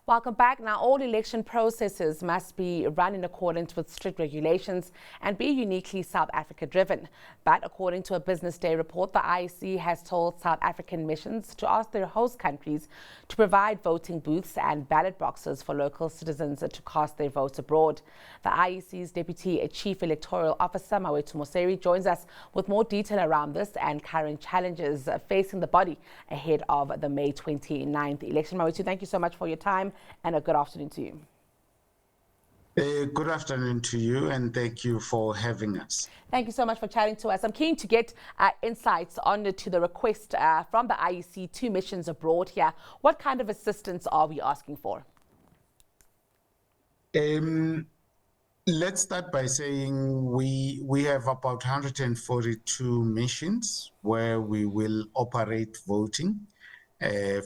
Welcome back. Now, all election processes must be run in accordance with strict regulations and be uniquely South Africa driven. But according to a Business Day report, the IEC has told South African missions to ask their host countries to provide voting booths and ballot boxes for local citizens to cast their votes abroad. The IEC's Deputy Chief Electoral Officer, Mawethu Mosery, joins us with more detail around this and current challenges facing the body ahead of the May 29th election. Mawethu, thank you so much for your time and a good afternoon to you. Good afternoon to you, and thank you for having us. Thank you so much for chatting to us. I'm keen to get insights on to the request from the IEC to missions abroad here. What kind of assistance are we asking for? Let's start by saying we have about 142 missions where we will operate voting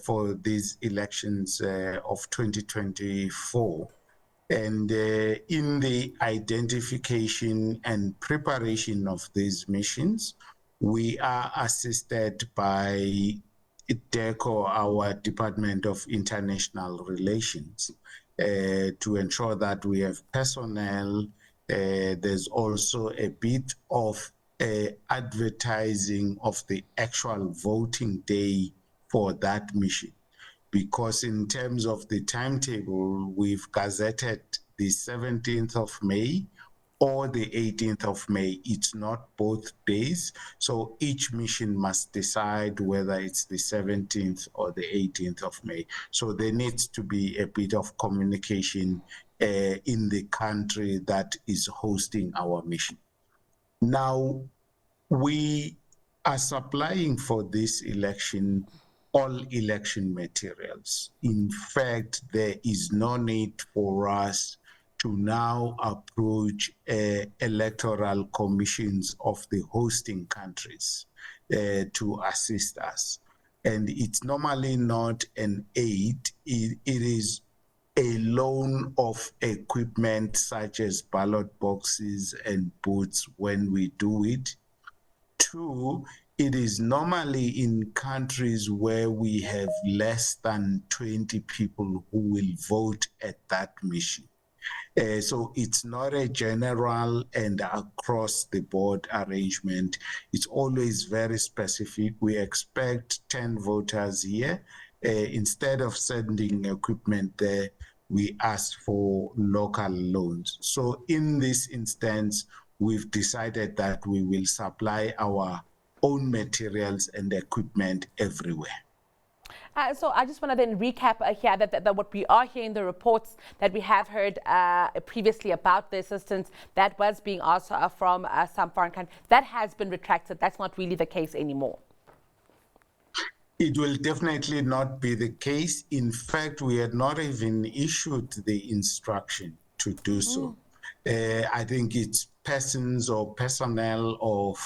for these elections of 2024. And in the identification and preparation of these missions, we are assisted by DECO, our Department of International Relations, to ensure that we have personnel. There's also a bit of advertising of the actual voting day for that mission. Because in terms of the timetable, we've gazetted the 17th of May or the 18th of May. It's not both days. So each mission must decide whether it's the 17th or the 18th of May. So there needs to be a bit of communication in the country that is hosting our mission. Now, we are supplying for this election all election materials. In fact, there is no need for us to now approach electoral commissions of the hosting countries to assist us. And it's normally not an aid, it is a loan of equipment such as ballot boxes and booths when we do it. Two, it is normally in countries where we have less than 20 people who will vote at that mission. So it's not a general and across the board arrangement. It's always very specific. We expect 10 voters here. Instead of sending equipment there, we ask for local loans. So in this instance, we've decided that we will supply our own materials and equipment everywhere. So I just want to then recap here that what we are hearing, the reports that we have heard previously about the assistance that was being asked from some foreign countries, that has been retracted. That's not really the case anymore. It will definitely not be the case. In fact, we had not even issued the instruction to do so. I think it's persons or personnel of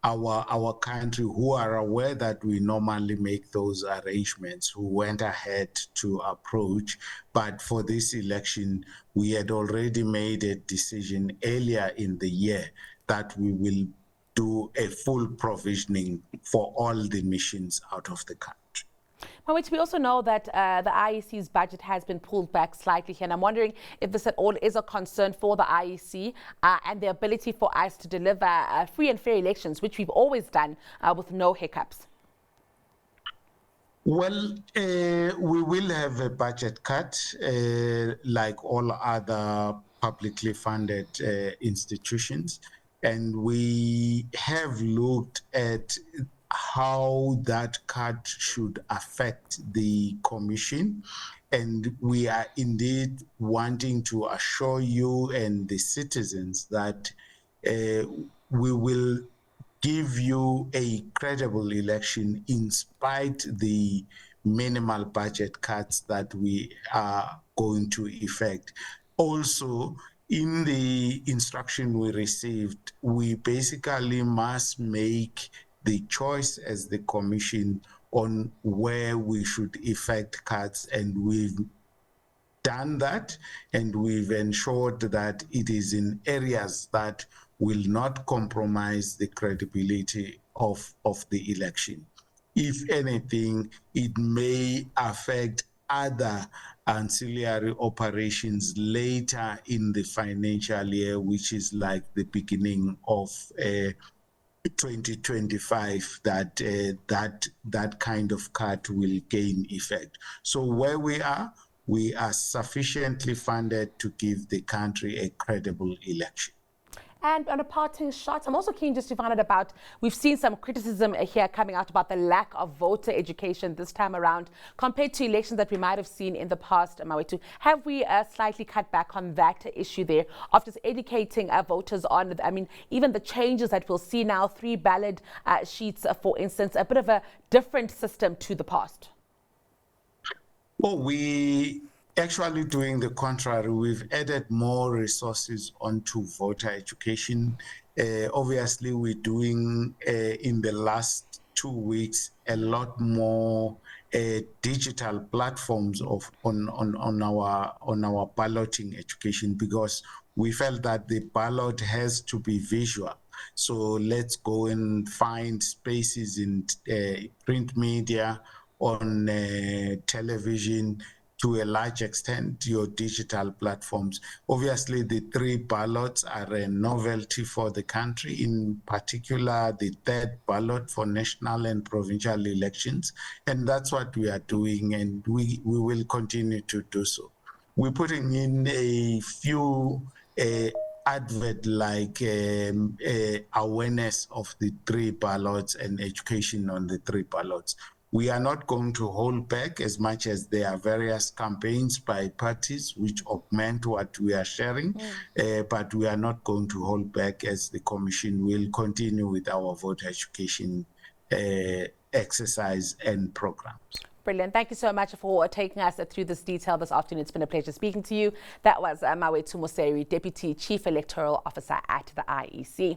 our country who are aware that we normally make those arrangements, who went ahead to approach. But for this election, we had already made a decision earlier in the year that we will do a full provisioning for all the missions out of the country. Mawethu, we also know that the IEC's budget has been pulled back slightly here, and I'm wondering if this at all is a concern for the IEC and the ability for us to deliver free and fair elections, which we've always done with no hiccups. Well, we will have a budget cut like all other publicly funded institutions, and we have looked at how that cut should affect the commission. And we are indeed wanting to assure you and the citizens that we will give you a credible election in spite the minimal budget cuts that we are going to effect. Also, in the instruction we received, we basically must make the choice as the commission on where we should effect cuts, and we've done that, and we've ensured that it is in areas that will not compromise the credibility of the election. If anything, it may affect other ancillary operations later in the financial year, which is like the beginning of 2025, that kind of cut will gain effect. So where we are sufficiently funded to give the country a credible election. And on a parting shot, I'm also keen just to find out about, we've seen some criticism here coming out about the lack of voter education this time around compared to elections that we might have seen in the past, Mawethu. Have we slightly cut back on that issue there of just educating voters on, I mean, even the changes that we'll see now, 3 ballot sheets, for instance, a bit of a different system to the past? Well, we actually doing the contrary. We've added more resources onto voter education. Obviously, we're doing in the last 2 weeks a lot more digital platforms on our balloting education, because we felt that the ballot has to be visual. So let's go and find spaces in print media, on television, to a large extent, your digital platforms. Obviously, the 3 ballots are a novelty for the country, in particular, the 3rd ballot for national and provincial elections. And that's what we are doing, and we will continue to do so. We're putting in a few advert-like awareness of the 3 ballots and education on the 3 ballots. We are not going to hold back, as much as there are various campaigns by parties which augment what we are sharing, but we are not going to hold back, as the Commission will continue with our voter education exercise and programs. Brilliant. Thank you so much for taking us through this detail this afternoon. It's been a pleasure speaking to you. That was Mawethu Mosery, Deputy Chief Electoral Officer at the IEC.